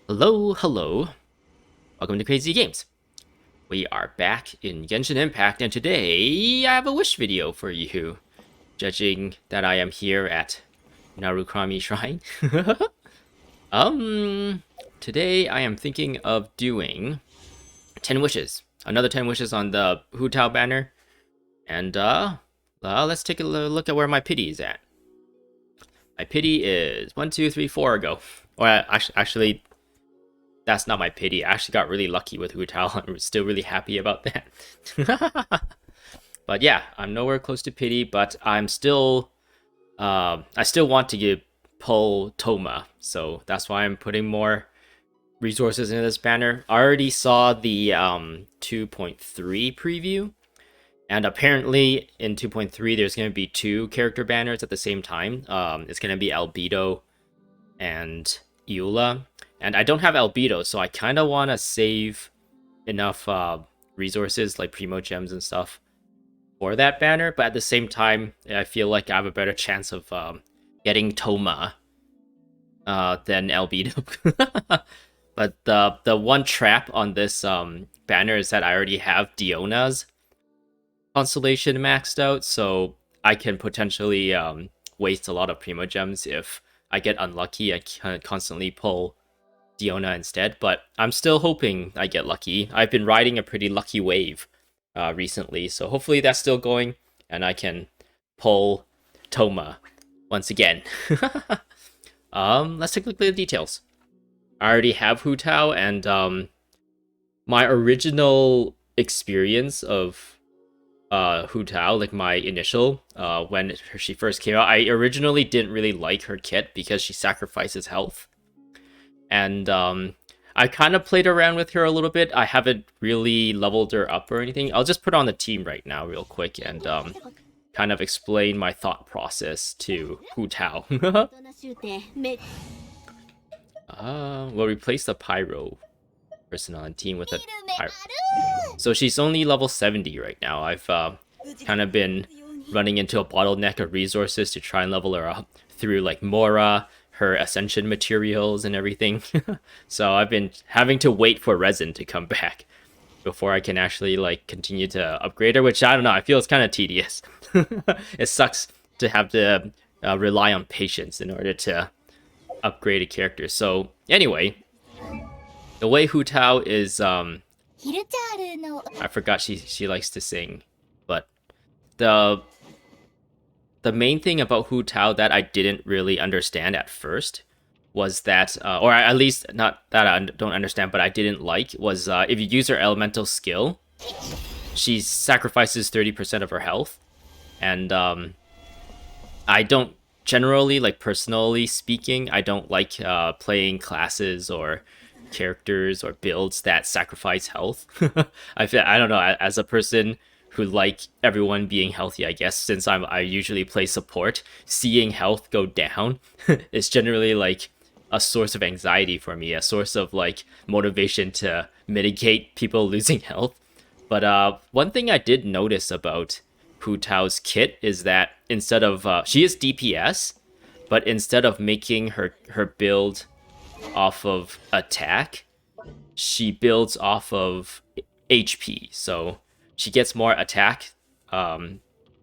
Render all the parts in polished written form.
Hello, hello. Welcome to Crazy Games. We are back in Genshin Impact, and today I have a wish video for you. Judging that I am here at Narukami Shrine. um, Today I am thinking of doing 10 wishes. Another 10 wishes on the Hu Tao Banner. And, let's take a look at where my pity is at. My pity is 1, 2, 3, 4 ago. Or actually, that's not my pity. I actually got really lucky with Hu Tao. I'm still really happy about that. But yeah, I'm nowhere close to pity, but I'm still, I still want to pull Thoma. So that's why I'm putting more resources into this banner. I already saw the 2.3 preview. And apparently in 2.3, there's going to be two character banners at the same time. It's going to be Albedo and Eula. And I don't have Albedo, so I kind of want to save enough resources like Primo Gems and stuff for that banner. But at the same time, I feel like I have a better chance of getting Thoma than Albedo. But the one trap on this banner is that I already have Diona's constellation maxed out, so I can potentially waste a lot of Primo Gems if I get unlucky. I can constantly pull Diona instead, but I'm still hoping I get lucky. I've been riding a pretty lucky wave recently, so hopefully that's still going, and I can pull Thoma once again. Let's take a look at the details. I already have Hu Tao, and my original experience of Hu Tao, like my initial, when she first came out, I originally didn't really like her kit because she sacrifices health. And I kind of played around with her a little bit. I haven't really leveled her up or anything. I'll just put her on the team right now real quick and kind of explain my thought process to Hu Tao. We'll replace the Pyro person on the team with a Pyro. So she's only level 70 right now. I've kind of been running into a bottleneck of resources to try and level her up through like Mora, her ascension materials and everything. So I've been having to wait for resin to come back before I can actually like continue to upgrade her, which I don't know, I feel it's kind of tedious. It sucks to have to rely on patience in order to upgrade a character. So anyway, the way Hu Tao is I forgot she likes to sing, but the the main thing about Hu Tao that I didn't really understand at first was that, or at least not that I don't understand, but I didn't like, was if you use her elemental skill, she sacrifices 30% of her health. And I don't generally, like personally speaking, I don't like playing classes or characters or builds that sacrifice health. I don't know, as a person who like everyone being healthy, I guess, since I usually play support, seeing health go down is generally like a source of anxiety for me, a source of like motivation to mitigate people losing health. But one thing I did notice about Hu Tao's kit is that instead of she is DPS, but instead of making her build off of attack, she builds off of HP. So she gets more attack, the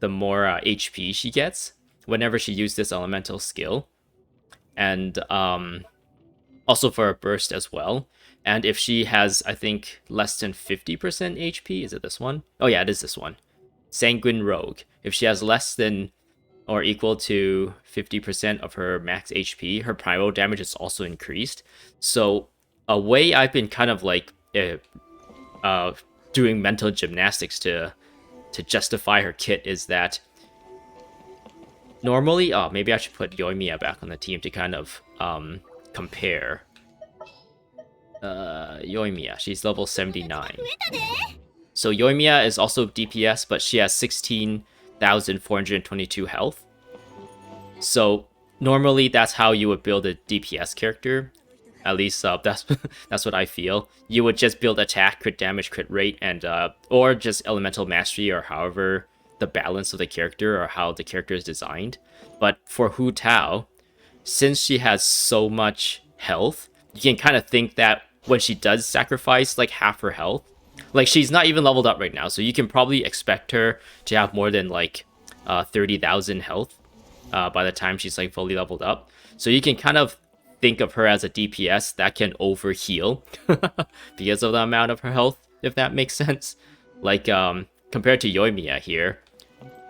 more HP she gets whenever she uses this elemental skill, and also for a burst as well. And if she has, I think, less than 50% HP, is it this one? Oh yeah, it is this one. Sanguine Rogue. If she has less than or equal to 50% of her max HP, her primal damage is also increased. So a way I've been kind of like doing mental gymnastics to justify her kit is that normally, maybe I should put Yoimiya back on the team to kind of compare. Yoimiya, she's level 79. So Yoimiya is also DPS, but she has 16,422 health. So normally that's how you would build a DPS character. At least that's that's what I feel. You would just build attack, crit damage, crit rate, and or just elemental mastery, or however the balance of the character or how the character is designed. But for Hu Tao, since she has so much health, you can kind of think that when she does sacrifice like half her health, like she's not even leveled up right now, so you can probably expect her to have more than like 30,000 health by the time she's like fully leveled up. So you can kind of think of her as a DPS that can overheal because of the amount of her health, if that makes sense. Like compared to Yoimiya here,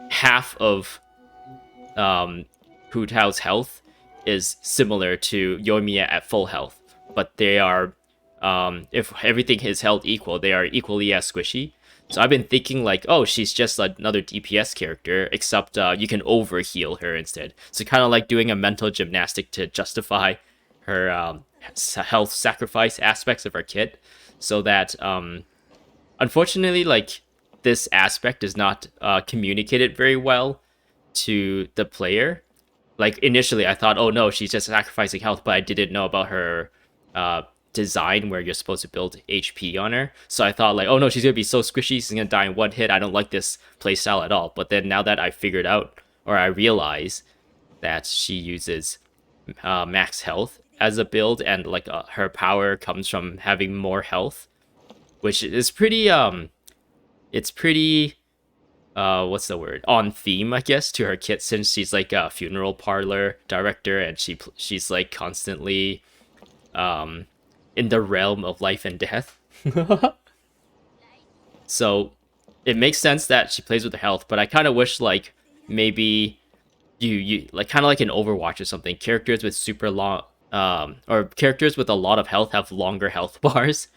half of Hu Tao's health is similar to Yoimiya at full health, but they are, if everything is held equal, they are equally as squishy. So I've been thinking like, oh, she's just another DPS character, except you can overheal her instead. So kind of like doing a mental gymnastic to justify her health sacrifice aspects of her kit, so that unfortunately, like this aspect is not communicated very well to the player. Like initially, I thought, oh no, she's just sacrificing health, but I didn't know about her design where you're supposed to build HP on her. So I thought like, oh no, she's gonna be so squishy, she's gonna die in one hit. I don't like this playstyle at all. But then now that I figured out, or I realize that she uses max health as a build, and like her power comes from having more health, which is pretty it's pretty what's the word, on theme, I guess, to her kit, since she's like a funeral parlor director and she's like constantly in the realm of life and death. So it makes sense that she plays with her health, but I kind of wish like maybe you like kind of like in Overwatch or something, characters with super long or characters with a lot of health have longer health bars,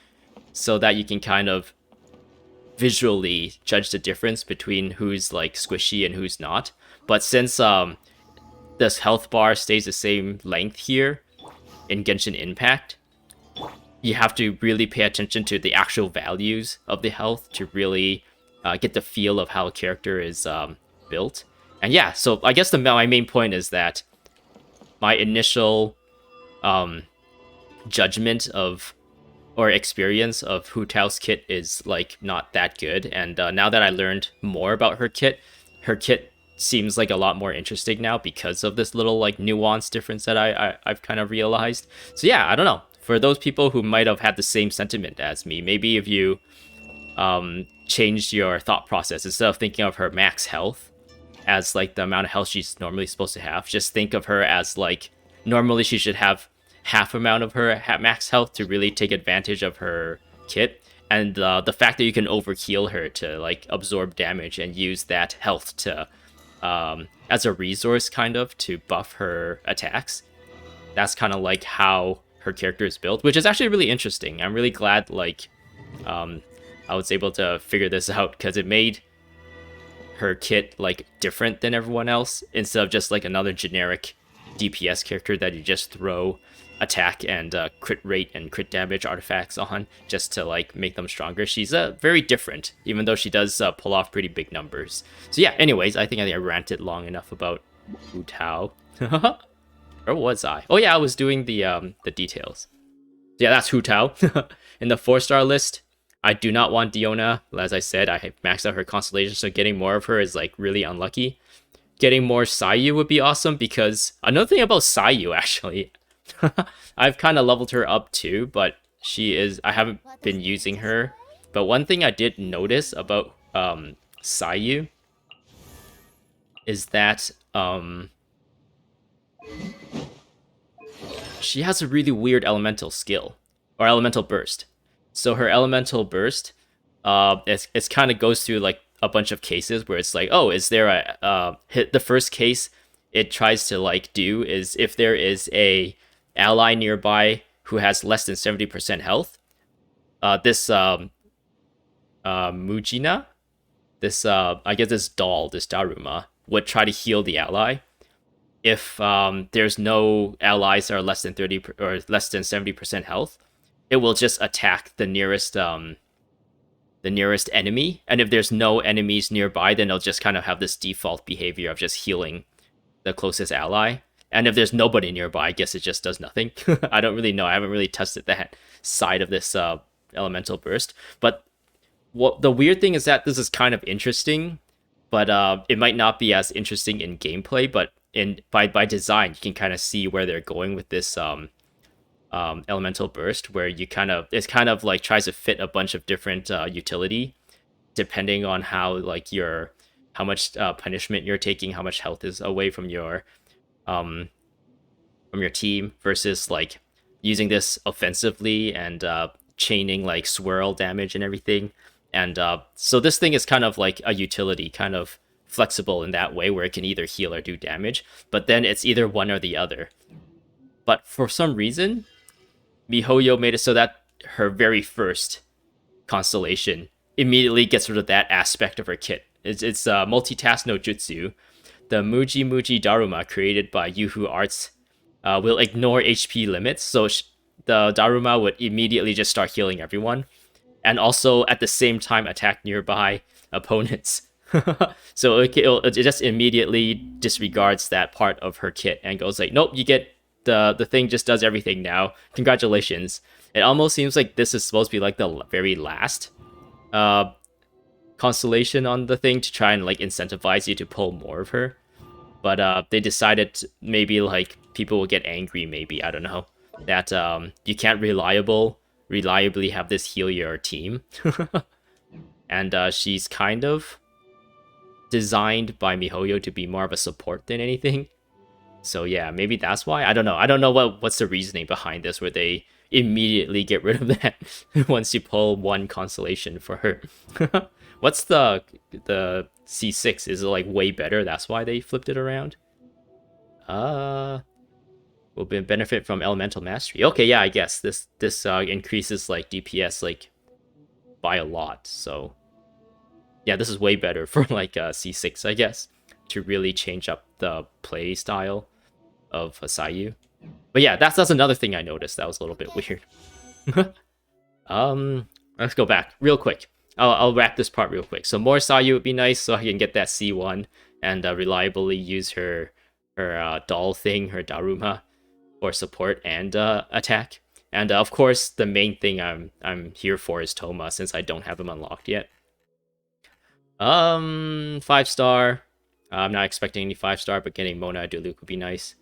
so that you can kind of visually judge the difference between who's like squishy and who's not. But since this health bar stays the same length here in Genshin Impact, you have to really pay attention to the actual values of the health to really get the feel of how a character is built. And yeah, so I guess my main point is that my initial judgment of or experience of Hu Tao's kit is like not that good. And now that I learned more about her kit seems like a lot more interesting now because of this little like nuance difference that I've kind of realized. So yeah, I don't know. For those people who might have had the same sentiment as me, maybe if you changed your thought process, instead of thinking of her max health as like the amount of health she's normally supposed to have, just think of her as like normally she should have half amount of her max health to really take advantage of her kit. And the fact that you can overheal her to like absorb damage and use that health to as a resource kind of to buff her attacks, that's kind of like how her character is built, which is actually really interesting. I'm really glad like I was able to figure this out, because it made her kit like different than everyone else, instead of just like another generic DPS character that you just throw attack and crit rate and crit damage artifacts on just to like make them stronger. She's very different, even though she does pull off pretty big numbers. So yeah, anyways, I think I ranted long enough about Hu Tao. Or was I? Oh yeah, I was doing the details. So yeah, that's Hu Tao. In the 4-star list, I do not want Diona. As I said, I have maxed out her constellation, so getting more of her is like really unlucky. Getting more Sayu would be awesome, because another thing about Sayu, actually, I've kind of leveled her up too, but I haven't been using her. But one thing I did notice about Sayu is that she has a really weird elemental skill, or elemental burst. So her elemental burst, it's kind of goes through like a bunch of cases where it's like, oh, is there a hit? The first case it tries to like do is if there is a ally nearby who has less than 70% health, this Mujina, this I guess this doll, this Daruma, would try to heal the ally. If there's no allies that are less than 30 or less than 70% health, it will just attack the nearest enemy. And if there's no enemies nearby, then it'll just kind of have this default behavior of just healing the closest ally. And if there's nobody nearby, I guess it just does nothing. I don't really know. I haven't really tested that side of this elemental burst. But what the weird thing is that this is kind of interesting, but it might not be as interesting in gameplay. But by design, you can kind of see where they're going with this elemental burst, where it's kind of like tries to fit a bunch of different utility depending on how much punishment you're taking, how much health is away um from your team versus like using this offensively and chaining like swirl damage and everything. And so this thing is kind of like a utility, kind of flexible in that way where it can either heal or do damage, but then it's either one or the other. But for some reason, MiHoYo made it so that her very first constellation immediately gets rid of that aspect of her kit. It's multitask no jutsu. The Muji Muji Daruma created by Yuhu Arts will ignore HP limits, so the Daruma would immediately just start healing everyone, and also at the same time attack nearby opponents. So it just immediately disregards that part of her kit and goes like, nope, you get the thing just does everything now. Congratulations. It almost seems like this is supposed to be like the very last constellation on the thing to try and like incentivize you to pull more of her. But they decided maybe like people will get angry, maybe, I don't know, that you can't reliably have this heal your team. And she's kind of designed by MiHoYo to be more of a support than anything. So yeah, maybe that's why. I don't know. I don't know what's the reasoning behind this, where they immediately get rid of that once you pull one constellation for her. What's the C6? Is it like way better? That's why they flipped it around? Will benefit from elemental mastery. Okay, yeah, I guess this increases like DPS like by a lot. So yeah, this is way better for like C6, I guess, to really change up the play style of Sayu. But yeah, that's another thing I noticed that was a little bit weird. Let's go back real quick. I'll wrap this part real quick. So more Sayu would be nice, so I can get that C1 and reliably use her doll thing, her Daruma, for support and attack. And of course, the main thing I'm here for is Thoma, since I don't have him unlocked yet. 5-star. I'm not expecting any 5-star, but getting Mona Duluc would be nice.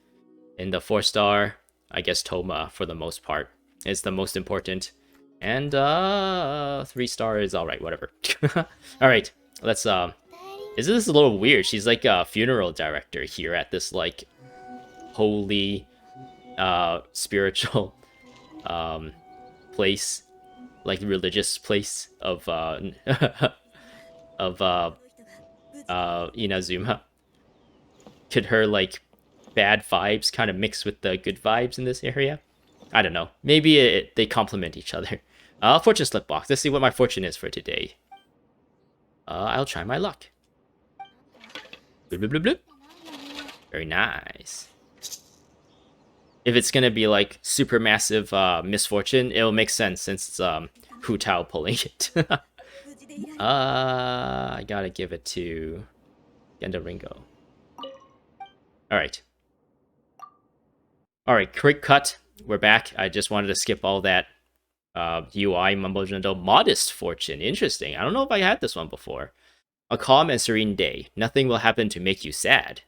In the 4-star, I guess Thoma for the most part is the most important. And 3-star is alright, whatever. Alright, let's this is a little weird. She's like a funeral director here at this like holy spiritual place, like religious place of Inazuma. Could her like bad vibes kind of mix with the good vibes in this area? I don't know. Maybe they complement each other. Fortune slip box. Let's see what my fortune is for today. I'll try my luck. Bloop, bloop, bloop, bloop. Very nice. If it's gonna be like super massive misfortune, it'll make sense since it's Hu Tao pulling it. I gotta give it to Genda Ringo. Alright. Alright, quick cut. We're back. I just wanted to skip all that UI mumbo jumbo. Modest fortune. Interesting. I don't know if I had this one before. A calm and serene day. Nothing will happen to make you sad.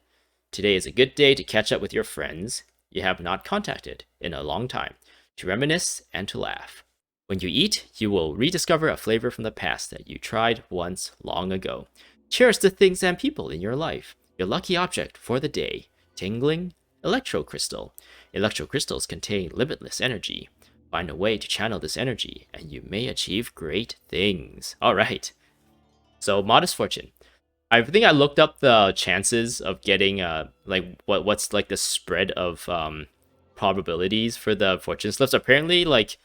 Today is a good day to catch up with your friends you have not contacted in a long time, to reminisce and to laugh. When you eat, you will rediscover a flavor from the past that you tried once long ago. Cherish the things and people in your life. Your lucky object for the day. Tingling electrocrystal. Electrocrystals contain limitless energy. Find a way to channel this energy, and you may achieve great things. Alright. So, modest fortune. I think I looked up the chances of getting like what's like the spread of probabilities for the fortune slips. Apparently, like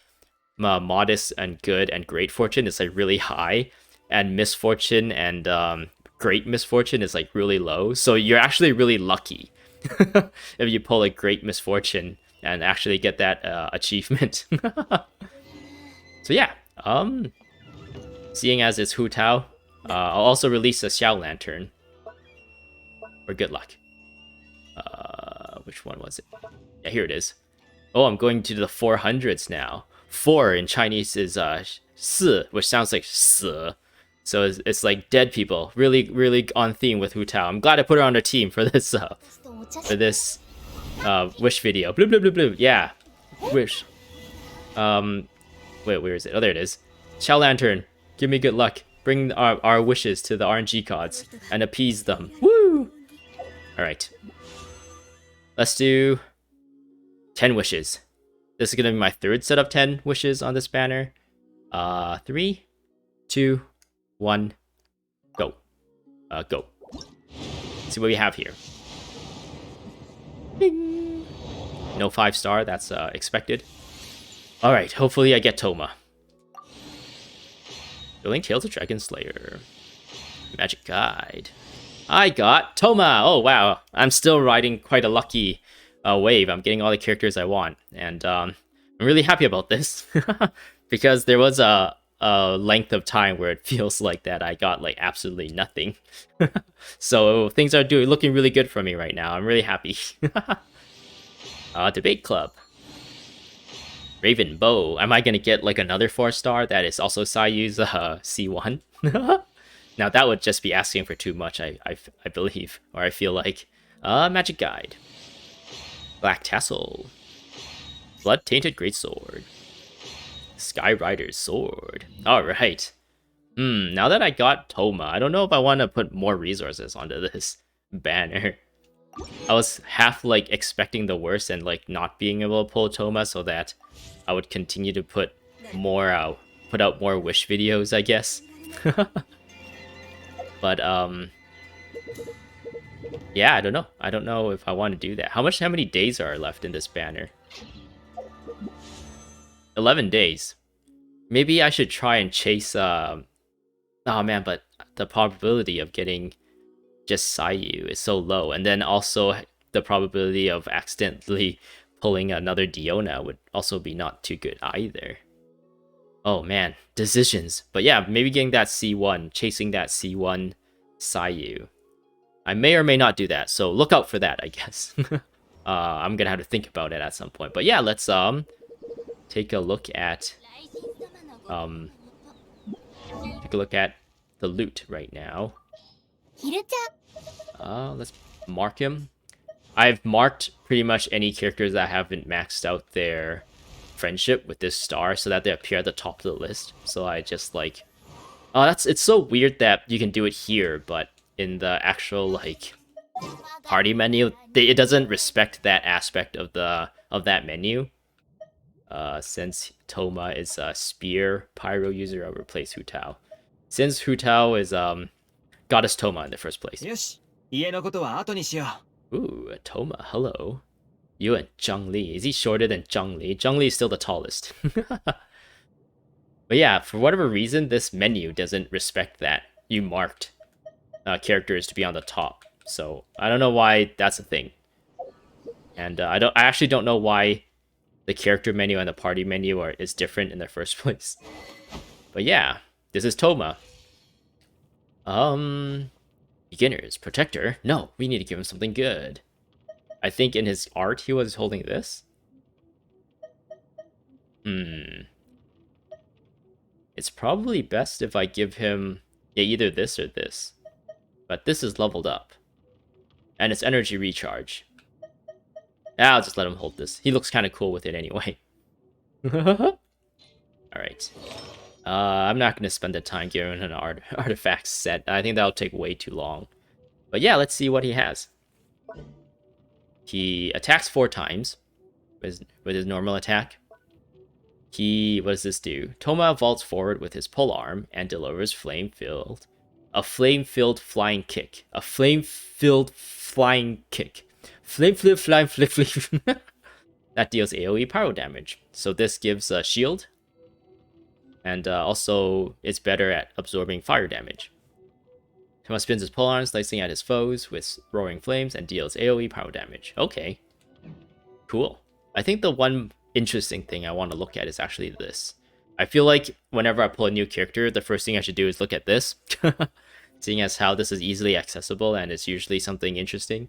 modest and good and great fortune is like really high, and misfortune and great misfortune is like really low. So you're actually really lucky if you pull a great misfortune and actually get that achievement. So yeah, seeing as it's Hu Tao, I'll also release a Xiao Lantern for good luck. Which one was it? Yeah, here it is. Oh, I'm going to the 400s now. 4 in Chinese is 四, which sounds like 死. So it's like dead people. Really, really on theme with Hu Tao. I'm glad I put her on the team for this wish video. Blue, blue, blue, blue. Yeah, wish. Wait, where is it? Oh, there it is. Chow Lantern, give me good luck. Bring our wishes to the RNG gods and appease them. Woo! Alright. Let's do 10 wishes. This is gonna be my third set of 10 wishes on this banner. 3, 2, 1, go. Go. Let's see what we have here. Bing. No 5-star, that's expected. Alright, hopefully I get Thoma. Building Tales of Dragon Slayer. Magic Guide. I got Thoma! Oh wow, I'm still riding quite a lucky wave. I'm getting all the characters I want. And I'm really happy about this. Because there was a length of time where it feels like that I got like absolutely nothing. So things are looking really good for me right now. I'm really happy. Debate Club. Raven Bow. Am I gonna get like another 4-star that is also Sayu's C1? Now that would just be asking for too much, I believe, or I feel like. Magic Guide. Black Tassel. Blood Tainted Greatsword. Sky Rider's Sword. Alright. Now that I got Thoma, I don't know if I want to put more resources onto this banner. I was half like expecting the worst and like not being able to pull Thoma so that I would continue to put out more wish videos, I guess. But yeah, I don't know. I don't know if I want to do that. How many days are left in this banner? 11 days. Maybe I should try and chase oh man, but the probability of getting just Sayu is so low, and then also the probability of accidentally pulling another Diona would also be not too good either. Oh man, decisions. But yeah, maybe getting that C1, chasing that C1 Sayu. I may or may not do that, so look out for that, I guess. I'm gonna have to think about it at some point. But yeah, let's take a look at the loot right now. Let's mark him. I've marked pretty much any characters that haven't maxed out their friendship with this star so that they appear at the top of the list. So I just like, it's so weird that you can do it here, but in the actual like party menu, it doesn't respect that aspect of that menu. Since Thoma is a spear pyro user, I'll replace Hu Tao. Since Hu Tao is Goddess Thoma in the first place. Ooh, Thoma, hello. You and Zhang Li. Is he shorter than Zhang Li? Zhang Li is still the tallest. But yeah, for whatever reason, this menu doesn't respect that you marked characters to be on the top. So I don't know why that's a thing. And I actually don't know why the character menu and the party menu is different in the first place. But yeah, this is Thoma. Beginners, Protector. No, we need to give him something good. I think in his art he was holding this. It's probably best if I give him either this or this. But this is leveled up. And it's energy recharge. I'll just let him hold this. He looks kind of cool with it anyway. Alright. I'm not going to spend the time giving an artifact set. I think that'll take way too long. But yeah, let's see what he has. He attacks 4 times with his normal attack. What does this do? Thoma vaults forward with his polearm and delivers a flame-filled flying kick. A flame-filled flying kick. Flame, flip, fly, flip, flip. That deals AoE pyro damage. So this gives a shield. And also, it's better at absorbing fire damage. Thoma spins his polearm, slicing at his foes with roaring flames, and deals AoE pyro damage. Okay. Cool. I think the one interesting thing I want to look at is actually this. I feel like whenever I pull a new character, the first thing I should do is look at this. Seeing as how this is easily accessible and it's usually something interesting.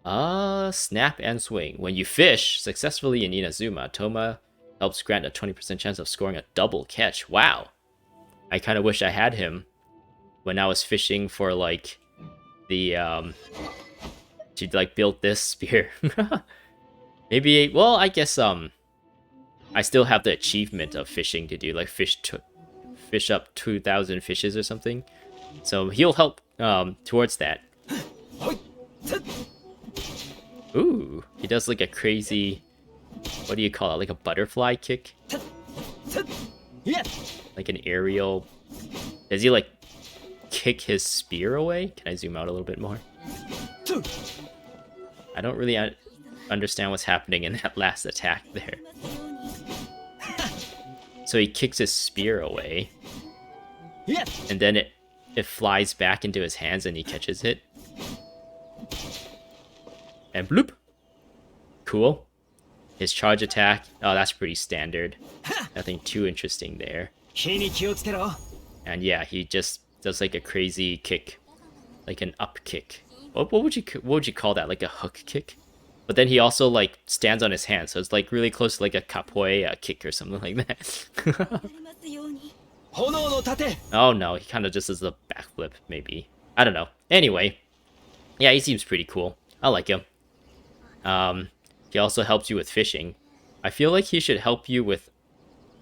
Snap and swing. When you fish successfully in Inazuma, Thoma helps grant a 20% chance of scoring a double catch. Wow. I kind of wish I had him when I was fishing for like the to like build this spear. Maybe, well, I guess I still have the achievement of fishing to do, like fish up 2,000 fishes or something. So he'll help towards that. Ooh, he does like a crazy, what do you call it? Like a butterfly kick? Like an aerial. Does he like kick his spear away? Can I zoom out a little bit more? I don't really understand what's happening in that last attack there. So he kicks his spear away. And then it flies back into his hands and he catches it. And bloop! Cool. His charge attack. Oh, that's pretty standard. Nothing too interesting there. And yeah, he just does like a crazy kick. Like an up kick. What would you call that? Like a hook kick? But then he also like stands on his hand, so it's like really close to like a capoeira kick or something like that. Oh no, he kind of just does a backflip, maybe. I don't know. Anyway, yeah, he seems pretty cool. I like him. He also helps you with fishing. I feel like he should help you with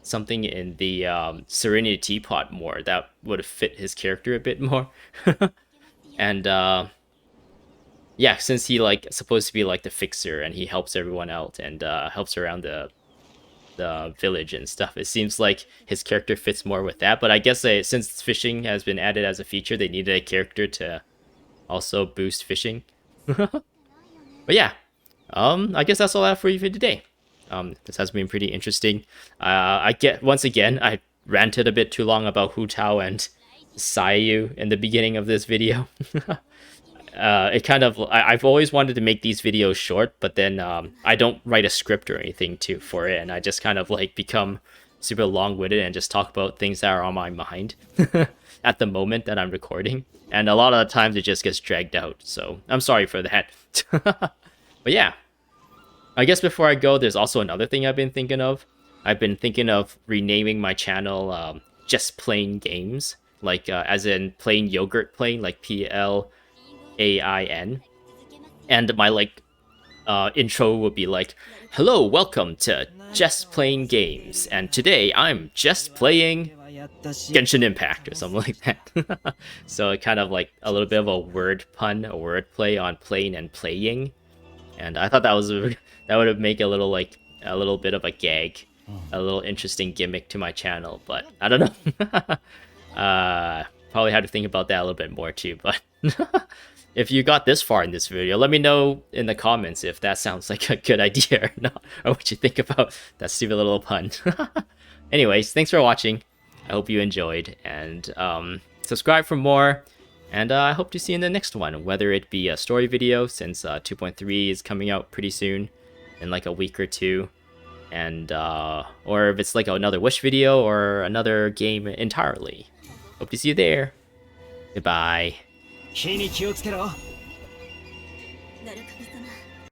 something in the Serenity Teapot more. That would have fit his character a bit more. And yeah, since he like supposed to be like the fixer and he helps everyone out and helps around the village and stuff, it seems like his character fits more with that. But I guess since fishing has been added as a feature, they needed a character to also boost fishing. But yeah, I guess that's all I have for you for today. This has been pretty interesting. Once again, I ranted a bit too long about Hu Tao and Sayu in the beginning of this video. It kind of, I've always wanted to make these videos short, but then I don't write a script or anything for it, and I just kind of like become super long-winded and just talk about things that are on my mind at the moment that I'm recording. And a lot of the times it just gets dragged out, so I'm sorry for that. But yeah, I guess before I go, there's also another thing I've been thinking of. I've been thinking of renaming my channel Just Plain Games, like as in plain yogurt plain, like PLAIN. And my like intro would be like, hello, welcome to Just Plain Games, and today I'm just playing Genshin Impact or something like that. So kind of like a little bit of a word pun, a word play on playing and playing. And I thought that would make a little bit of a gag, a little interesting gimmick to my channel, but I don't know. Probably had to think about that a little bit more too, but if you got this far in this video, let me know in the comments if that sounds like a good idea or not, or what you think about that stupid little pun. Anyways, thanks for watching. I hope you enjoyed, and subscribe for more. And I hope to see you in the next one, whether it be a story video, since 2.3 is coming out pretty soon, in like a week or two, and or if it's like another Wish video or another game entirely. Hope to see you there. Goodbye.